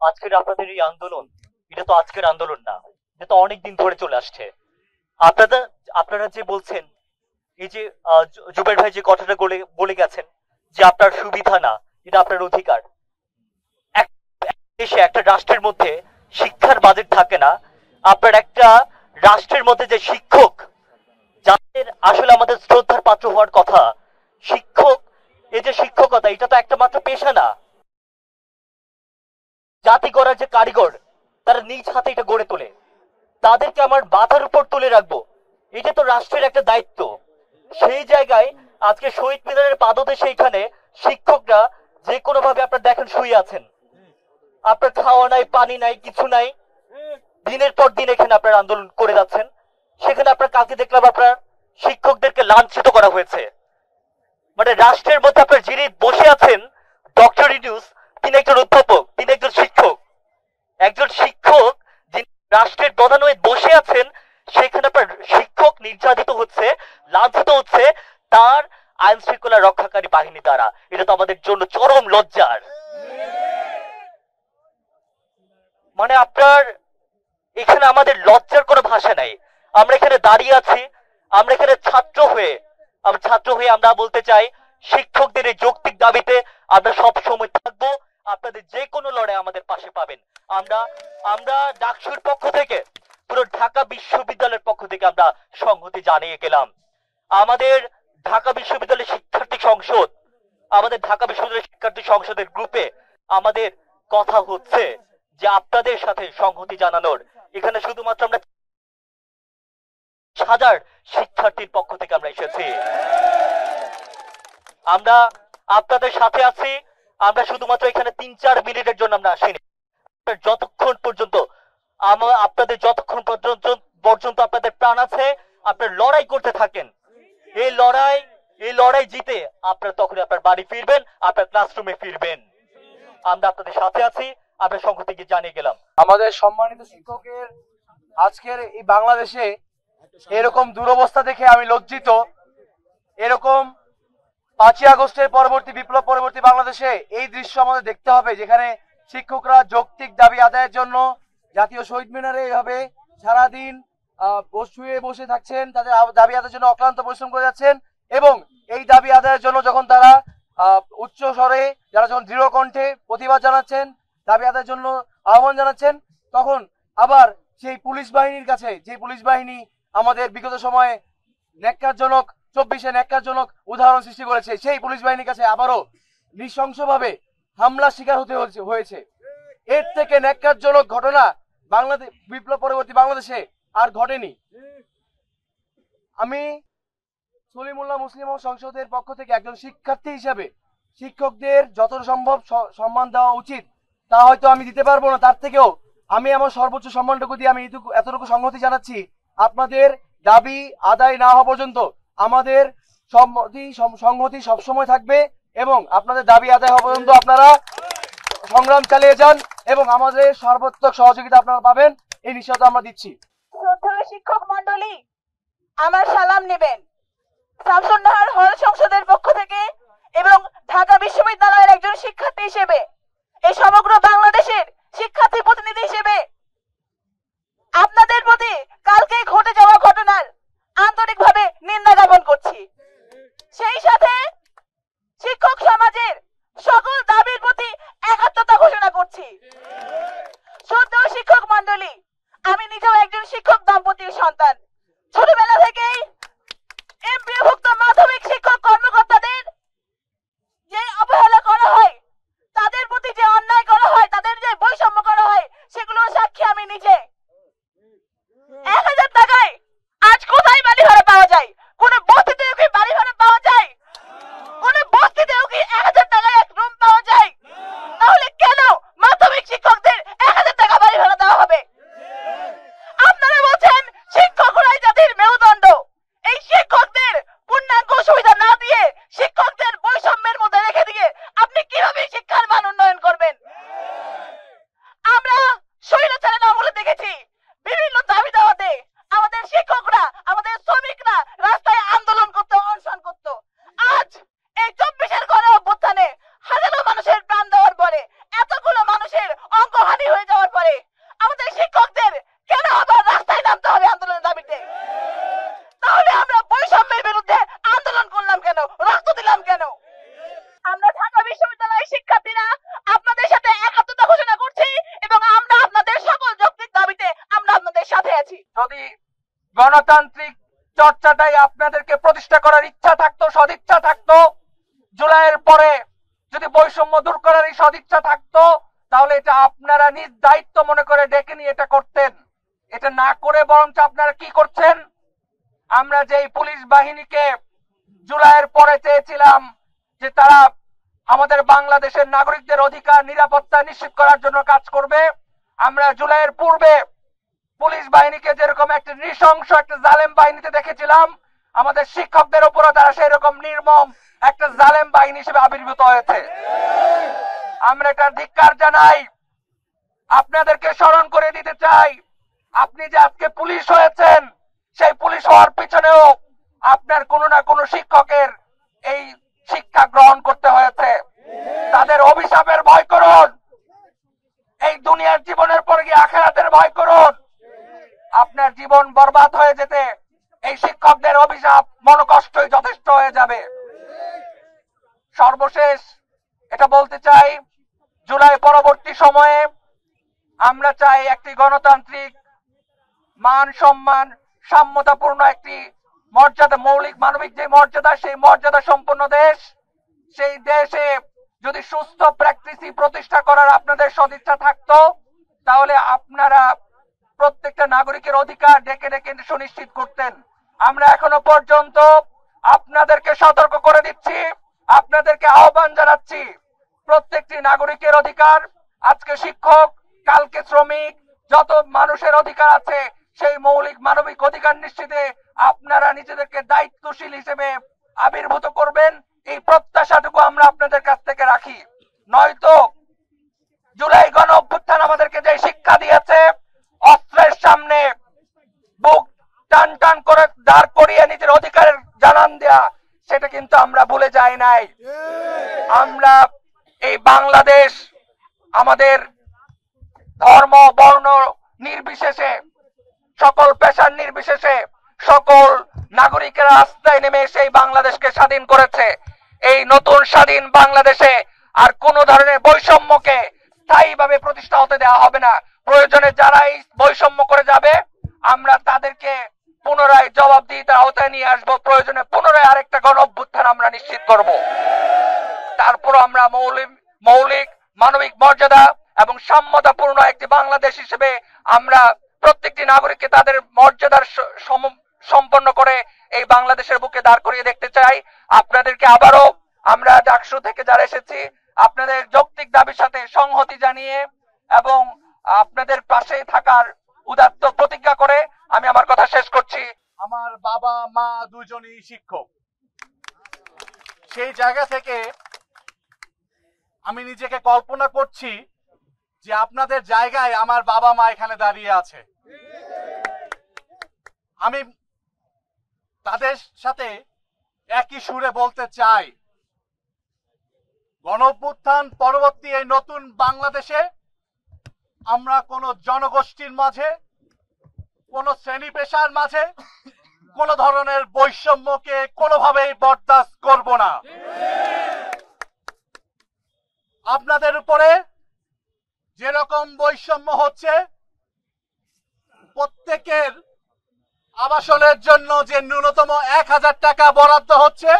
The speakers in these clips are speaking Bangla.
আজকের আপনাদের এই আন্দোলন, এটা তো আজকের আন্দোলন না, এটা তো অনেক দিন ধরে চলে আসছে। আপনারা আপনারা যে বলছেন, এই যে জুবের ভাই যে কথাটা বলে বলে গেছেন যে আপনার সুবিধা না, এটা আপনার অধিকার। দেশে একটা রাষ্ট্রের মধ্যে শিক্ষার বাজেট থাকে না। আপনার একটা রাষ্ট্রের মধ্যে যে শিক্ষক, যাদের আসলে আমাদের শ্রদ্ধার পাত্র হওয়ার কথা, শিক্ষক, এই যে শিক্ষকতা, এটা তো একটা মাত্র পেশা না। জাতি গড়ার যে কারিগর, তারা নিজ হাতে এটা গড়ে তোলে, তাদেরকে আমার মাথার উপর তুলে রাখবো, এটা তো রাষ্ট্রের একটা দায়িত্ব। সেই জায়গায় আজকে শহীদ মিনারের পাদদেশে এখানে শিক্ষকরা যে কোনো ভাবে আপনার দেখেন শুয়ে আছেন, আপনার খাওয়া নাই, পানি নাই, কিছু নাই, দিনের পর দিন এখানে আপনার আন্দোলন করে যাচ্ছেন। সেখানে আপনার কালকে দেখলাম আপনার শিক্ষকদেরকে লাঞ্ছিত করা হয়েছে। মানে রাষ্ট্রের মধ্যে আপনার যিনি বসে আছেন, ডক্টর ইউনূস, তিনি একজন অধ্যাপক, তিনি একজন শিক্ষক। একজন শিক্ষক যিনি রাষ্ট্রের প্রধান হয়ে বসে আছেন, সেখানে আপনার শিক্ষক নির্যাতিত হচ্ছে, লাঞ্ছিত হচ্ছে তার আইন শৃঙ্খলা রক্ষাকারী বাহিনী দ্বারা। এটা তো আমাদের জন্য চরম লজ্জার। মানে আপনার এখানে আমাদের লজ্জার কোনো ভাষা নাই। আমরা এখানে দাঁড়িয়ে আছি, আমরা এখানে ছাত্র হয়ে আমরা বলতে চাই, শিক্ষকদের এই যৌক্তিক দাবিতে আমরা সব সময় থাকবো। আপনাদের যে কোনো লড়াই আমাদের পাশে পাবেন। আমরা আমরা ডাকসুর পক্ষ থেকে, পুরো ঢাকা বিশ্ববিদ্যালয়ের পক্ষ থেকে আমরা সংহতি জানিয়ে গেলাম। আমাদের ঢাকা বিশ্ববিদ্যালয়ের শিক্ষার্থী সংসদ, আমাদের ঢাকা বিশ্ববিদ্যালয়ের শিক্ষার্থী সংসদের গ্রুপে আমাদের কথা হচ্ছে যে আপনাদের সাথে সংহতি জানানোর। এখানে শুধুমাত্র আমরা হাজার শিক্ষার্থীর পক্ষ থেকে আমরা এসেছি, আমরা আপনাদের সাথে আছি। আমরা শুধুমাত্র এখানে 3-4 মিনিটের জন্য আমরা আসিনি। যতক্ষণ পর্যন্ত যতক্ষণ পর্যন্ত আপনাদের প্রাণ আছে, আপনার লড়াই করতে থাকেন। এই লড়াই জিতে আপনারা তখন আপনার বাড়ি ফিরবেন, আপনার ক্লাসরুমে ফিরবেন। আমরা আপনাদের সাথে আছি। আমরা সংহতিকে জানিয়ে গেলাম। আমাদের সম্মানিত শিক্ষকের আজকের এই বাংলাদেশে এরকম দুরবস্থা দেখে আমি লজ্জিত। এরকম 5ই আগস্টের পরবর্তী, বিপ্লব পরবর্তী বাংলাদেশে এই দৃশ্য আমাদের দেখতে হবে, যেখানে শিক্ষকরা যৌক্তিক দাবি আদায়ের জন্য জাতীয় শহীদ মিনারে এইভাবে সারাদিন শুয়ে বসে থাকছেন, তাদের দাবি আদায়ের জন্য অক্লান্ত পরিশ্রম করে যাচ্ছেন। এবং এই দাবি আদায়ের জন্য যখন তারা উচ্চ স্বরে, যারা যখন দৃঢ় কণ্ঠে প্রতিবাদ জানাচ্ছেন, দাবি আদায়ের জন্য আহ্বান জানাচ্ছেন, তখন আবার সেই পুলিশ বাহিনীর কাছে, যে পুলিশ বাহিনী আমাদের বিগত সময়ে ন্যাক্কারজনক 24-এ ন্যাক্কারজনক উদাহরণ সৃষ্টি করেছে, সেই পুলিশ বাহিনীর কাছে আবারও নৃশংসভাবে হামলা শিকার হতে হয়েছে। এর থেকে ন্যাক্কারজনক ঘটনা বাংলাদেশ, বিপ্লব পরবর্তী বাংলাদেশে আর ঘটেনি। আমি সলিমুল্লাহ মুসলিম সংসদের পক্ষ থেকে একজন শিক্ষার্থী হিসাবে শিক্ষকদের যত সম্ভব সম্মান দেওয়া উচিত, তা হয়তো আমি দিতে পারবো না, তার থেকেও আমি আমার সর্বোচ্চ সম্মানটুকু দিয়ে আমি এতটুকু সংহতি জানাচ্ছি। আপনাদের দাবি আদায় না হওয়া পর্যন্ত আমাদের সংহতি সবসময় থাকবে, এবং আপনাদের দাবি আদায় হওয়া পর্যন্ত আপনারা সংগ্রাম চালিয়ে যান, এবং আমাদের সর্বাত্মক সহযোগিতা আপনারা পাবেন, এই নিশ্চয়তা আমরা দিচ্ছি। শ্রদ্ধেয় শিক্ষক মন্ডলী, আমার সালাম নেবেন শামসুন্নাহার হল সংসদের পক্ষ থেকে এবং ঢাকা বিশ্ববিদ্যালয়ের একজন শিক্ষার্থী হিসেবে, এই সমগ্র বাংলাদেশের শিক্ষার্থী প্রতিনিধি হিসেবে আপনাদের প্রতি কালকে ঘটে যাওয়া ঘটনার আন্তরিকভাবে নিন্দা জ্ঞাপন করছি। সেই সাথে শিক্ষক সমাজের সকল দাবির প্রতি একাত্মতা ঘোষণা করছি। শ্রদ্ধেয় শিক্ষক মন্ডলী, আমি নিজেও একজন শিক্ষক দম্পতির সন্তান। ছোটবেলা থেকেই এমপিওভুক্ত মাধ্যমিক শিক্ষক কর্মকর্তাদের যে অবহেলা করা হয়, তাদের প্রতি যে অন্যায় করা হয়, তাদের যে বৈষম্য করা হয়, সেগুলো সাক্ষী আমি নিজে। 1000 টাকায় আজ কোথায় বাড়ি ভাড়া পাওয়া যায়? কোন বস্তিতেও কি বাড়ি ভাড়া পাওয়া যায়? কোন বস্তিতেও কি 1000 টাকায় এক রুম পাওয়া যায়? তাহলে কেন মাধ্যমিক শিক্ষকদের 1000 টাকা বাড়ি ভাড়া দেওয়া হবে? আপনারা বলছেন শিক্ষকরাই জাতির মেরুদণ্ড, পরে আমাদের শিক্ষকদের কেন আবার রাস্তায় নামতে হবে আন্দোলনের দাবিতে? তাহলে আমরা বৈষম্যের বিরুদ্ধে আন্দোলন করলাম কেন, রক্ত দিলাম কেন? আমরা ঢাকা বিশ্ববিদ্যালয়ের শিক্ষার্থীরা আপনাদের সাথে একাত্মতা ঘোষণা করছি এবং আমরা আপনাদের সকল যৌক্তিক দাবিতে আমরা আপনাদের সাথে আছি। যদি গণতান্ত্রিক চর্চাটাই আপনাদেরকে প্রতিষ্ঠা করার ইচ্ছা থাকতো, সদিচ্ছা থাকতো, জুলাইয়ের পরে যদি বৈষম্য দূর করার এই সদিচ্ছা থাকতো, তাহলে এটা আপনারা নিজ দায়িত্ব মনে করে ডেকে নিয়ে এটা করতেন। এটা না করে বরঞ্চ আপনারা কি করছেন? আমরা যেই পুলিশ বাহিনীকে জুলাইয়ের পরে চেয়েছিলাম যে তারা আমাদের বাংলাদেশের নাগরিকদের অধিকার নিরাপত্তা নিশ্চিত করার জন্য কাজ করবে, আমরা জুলাইয়ের পূর্বে পুলিশ বাহিনীকে যেরকম একটা নৃশংস একটা জালেম বাহিনীতে দেখেছিলাম, আমাদের শিক্ষকদের উপরও তারা সেই রকম নির্মম একটা জালেম বাহিনী হিসেবে আবির্ভূত হয়েছে। আমরা এটা ধিক্কার জানাই। আপনাদেরকে স্মরণ করে দিতে চাই, আপনি যে আজকে পুলিশ হয়েছেন, সেই পুলিশ হওয়ার পিছনেও আপনার কোনো না কোনো শিক্ষকের এই শিক্ষা গ্রহণ করতে হয়েছে। তাদের অভিশাপের ভয় করুন, এই দুনিয়ার জীবনের পর গিয়ে আখিরাতের ভয় করুন। আপনার জীবন বরবাদ হয়ে যেতে এই শিক্ষকদের অভিশাপ মনোকষ্টই যথেষ্ট হয়ে যাবে। সর্বশেষ এটা বলতে চাই, জুলাই পরবর্তী সময়ে আমরা চাই একটি গণতান্ত্রিক মান সম্মান সাম্যতাপূর্ণ একটি মর্যাদা, মৌলিক মানবিক যে মর্যাদা, সেই মর্যাদা সম্পন্ন দেশ। সেই দেশে যদি সুস্থ প্র্যাকটিসই প্রতিষ্ঠা করার আপনাদের সদিচ্ছা থাকতো, তাহলে আপনারা প্রত্যেকটা নাগরিকের অধিকার ডেকে ডেকে সুনিশ্চিত করতেন। আমরা এখনো পর্যন্ত আপনাদেরকে সতর্ক করে দিচ্ছি, আপনাদেরকে আহ্বান জানাচ্ছি, প্রত্যেকটি নাগরিকের অধিকার, আজকে শিক্ষক, কালকে শ্রমিক, যত মানুষের অধিকার আছে, সেই মৌলিক মানবিক অধিকার নিশ্চিতে আপনারা নিজেদেরকে দায়িত্বশীল হিসেবে আবির্ভূত করবেন, এই প্রত্যাশাটুকু আমরা আপনাদের কাছ থেকে রাখি। নয়তো জুলাই গণ অভ্যুত্থান আমাদেরকে যে শিক্ষা দিয়েছে, অস্ত্রের সামনে বুক টান টান করে দাঁড় করিয়ে নিজের অধিকারের জানান দেয়া, সেটা কিন্তু আমরা ভুলে যাই নাই। আমরা এই বাংলাদেশ আমাদের ধর্ম বর্ণ নির্বিশেষে, সকল পেশার নির্বিশেষে সকল নাগরিকেরা রাস্তায় নেমে সেই বাংলাদেশকে স্বাধীন করেছে। এই নতুন স্বাধীন বাংলাদেশে আর কোন ধরনের বৈষম্যকে স্থায়ীভাবে প্রতিষ্ঠা হতে দেওয়া হবে না। প্রয়োজনে যারাই বৈষম্য করে যাবে, আমরা তাদেরকে পুনরায় জবাবদিহিতার আওতায় নিয়ে আসবো। প্রয়োজনে পুনরায় আরেকটা গণ অভ্যুত্থান আমরা নিশ্চিত করব। তারপর আমরা মৌলিক মানবিক মর্যাদা এবং সাম্যতাপূর্ণ একটি বাংলাদেশ হিসেবে আমরা প্রত্যেকটি নাগরিককে তাদের মর্যাদার সম্পন্ন করে এই বাংলাদেশের বুকে দাঁড় করিয়ে দেখতে চাই। আপনাদেরকে আবারও আমরা ডাকসু থেকে যারা এসেছি, আপনাদের যৌক্তিক দাবির সাথে সংহতি জানিয়ে এবং আপনাদের পাশে থাকার উদাত্ত প্রতিজ্ঞা করে আমি আমার কথা শেষ করছি। আমার বাবা মা দুজনই শিক্ষক, সেই জায়গা থেকে আমি নিজেকে কল্পনা করছি যে আপনাদের জায়গায় আমার বাবা মা এখানে দাঁড়িয়ে আছে। আমি তাদের সাথে একই সুরে বলতে চাই, গণঅভ্যুত্থান পরবর্তী এই নতুন বাংলাদেশে আমরা কোন জনগোষ্ঠীর মাঝে, কোন শ্রেণী পেশার মাঝে কোন ধরনের বৈষম্যকে কোনোভাবেই বরদাস্ত করব না। আপনাদের উপরে যেরকম বৈষম্য হচ্ছে, প্রত্যেকের আবাসনের জন্য যে ন্যূনতম 1000 টাকা বরাদ্দ হচ্ছে,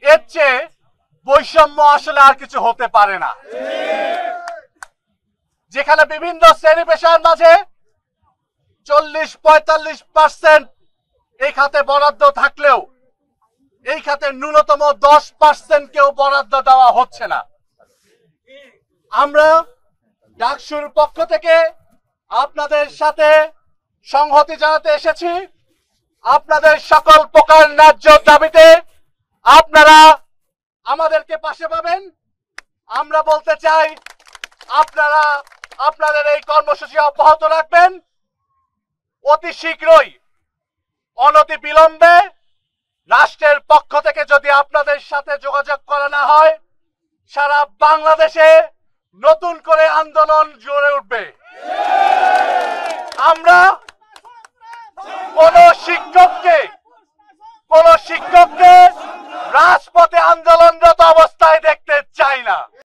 এর চেয়ে বৈষম্য আসলে আর কিছু হতে পারে না। যেখানে বিভিন্ন শ্রেণী পেশার মাঝে 40-45% এই খাতে বরাদ্দ থাকলেও এই খাতে ন্যূনতম 10% কেউ বরাদ্দ দেওয়া হচ্ছে না। আমরা ডাকসুর পক্ষ থেকে আপনাদের সাথে সংহতি জানাতে এসেছি। আপনাদের সকল প্রকার ন্যায্য দাবিতে আপনারা আমাদেরকে পাশে পাবেন। আমরা বলতে চাই, আপনারা আপনাদের এই কর্মসূচি অব্যাহত রাখবেন। অতি শীঘ্রই, অনতি বিলম্বে রাষ্ট্রের পক্ষ থেকে যদি আপনাদের সাথে যোগাযোগ করা না হয়, সারা বাংলাদেশে নতুন করে আন্দোলন গড়ে উঠবে। আমরা কোন শিক্ষককে রাজপথে আন্দোলনরত অবস্থায় দেখতে চাই না।